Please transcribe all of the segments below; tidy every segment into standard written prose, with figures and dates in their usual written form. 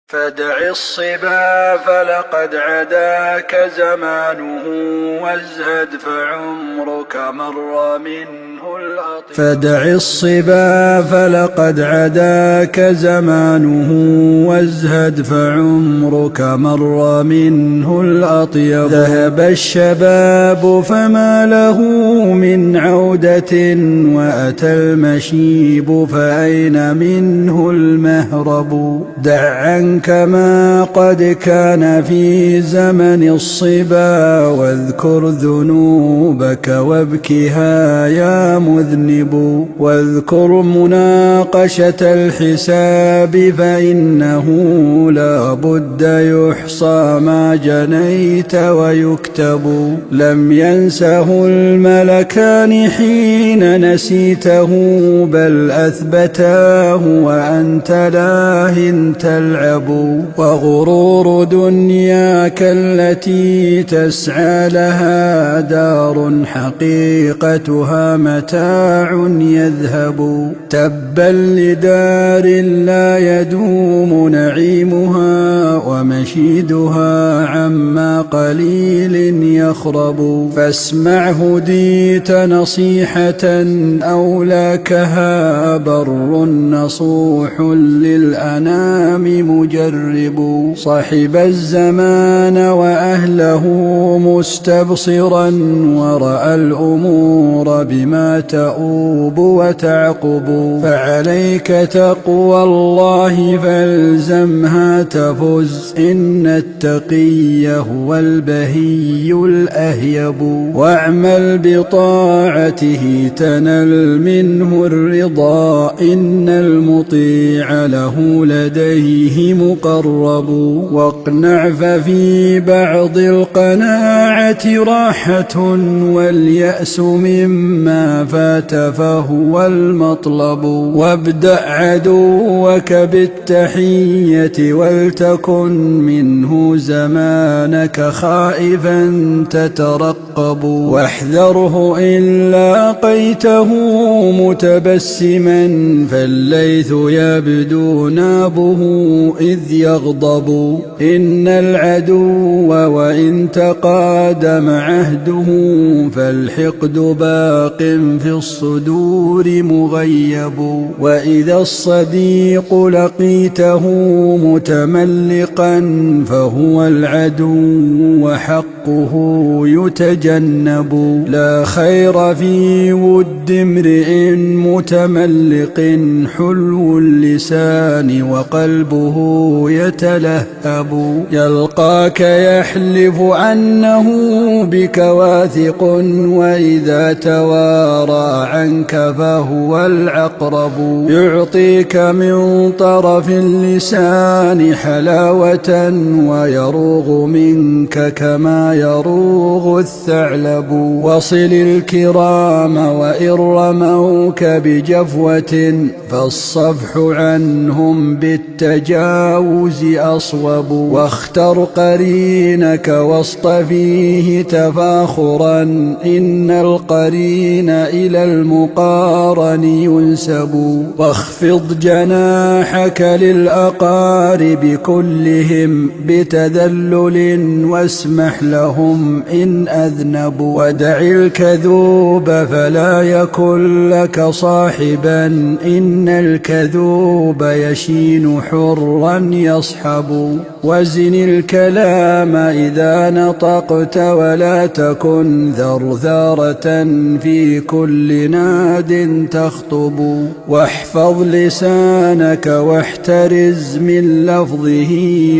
فادع الصبا فلقد عداك زمانه، وازهد فعمرك مر منه الأطيب. فادع الصبا فلقد عداك زمانه، وازهد فعمرك مر منه الأطيب. ذهب الشباب فما له من عودة، وأتى المشيب فأين منه المهرب. دع عنك ما قد كان في زمن الصبا، واذكر ذنوبك وابكها يا مذنب. واذكر مناقشة الحساب، فإنه لا بد يحصى ما جنيت ويكتب. لم ينسه الملكان حين نسيته، بل أثبتاه وأنت لاه تلعب. وغرور دنياك التي تسعى لها دار، حقيقتها متاع يذهب. تبا لدار لا يدوم نعيمها، ومشيدها عما قليل يخرب. فاسمع هديت نصيحة أولاكها بر نصوح للأنام مجرب. صحب الزمان وأهله مستبصرا، ورأى الأمور بما تؤوب وتعقب. فعليك تقوى الله فالزمها تفز، إن التقي هو البهي الأهيب. واعمل بطاعته تنل منه الرضا، إن المطيع له لديه مقرب. واقنع ففي بعض القناعة راحة، واليأس مما فات فهو المطلب. وابدأ عدوك بالتحية، ولتكن منه زمانك خائفا تترقب. واحذره إن لاقيته متبسما، فالليث يبدو نابه إذ يغضب. إن العدو وإن تقادم عهده، فالحقد باق في الصدور مغيب. وإذا الصديق لقيته متملقا، فهو العدو وحقه يتجنب. لا خير في ود امرئ متملق، حلو اللسان وقلبه يتلهب. يلقاك يحلف عنه بك واثق، وإذا توارى عنك فهو العقرب. يعطيك من طرف اللسان حلاوة، ويروغ منك كما يروغ الثعلب. وصل الكرام وإن رموك بجفوة، فالصفح عنهم بالتجاوز أصوب. واختر قرينك واصطفيه تفاخرا، إن القرين إلى المقارن ينسب. واخفض جناحك للأقارب كلهم بتذلل، واسمح لهم إن أذنبوا. ودع الكذوب فلا يكن لك صاحبا، إن الكذوب يشين حرا يصحب. وزن الكلام إذا نطقت، ولا تكن ذرذارة في كل ناد تخطب. واحفظ لسانك واحترز من لفظه،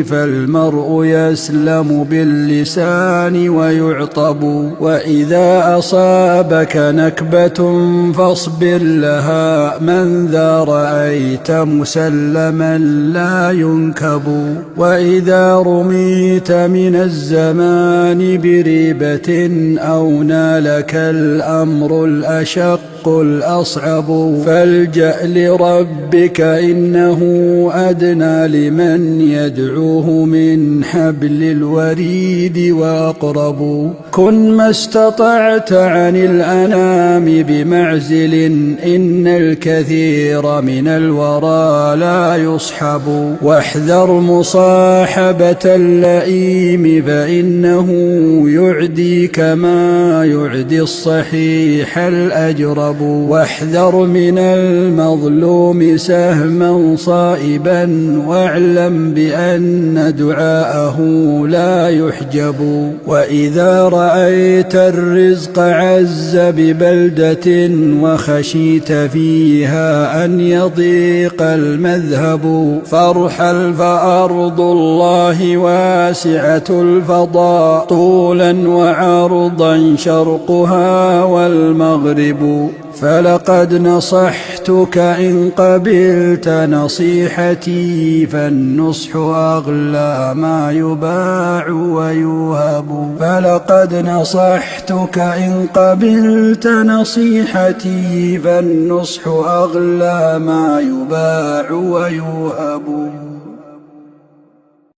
فالمرء يسلم باللسان ويعطب. وإذا أصابك نكبة فاصبر لها، من ذا رأيت مسلما لا ينكب. وإذا رميت من الزمان بريبة، أو نالك الأمر الأشق والخلق الأصعب. فالجأ لربك إنه أدنى لمن يدعوه من حبل الوريد وأقرب. كن ما استطعت عن الأنام بمعزل، إن الكثير من الورى لا يصحب. واحذر مصاحبة اللئيم فإنه يعديك ما يعدي الصحيح الأجرب. واحذر من المظلوم سهما صائبا، واعلم بأن دعاءه لا يحجب. وإذا رأيت الرزق عز ببلدة وخشيت فيها أن يضيق المذهب، فارحل فأرض الله واسعة الفضاء، طولا وعرضا شرقها والمغرب. فلقد نصحتك إن قبلت نصيحتي، فالنصح أغلى ما يباع ويوهب. فلقد نصحتك إن قبلت نصيحتي، فالنصح أغلى ما يباع ويوهب.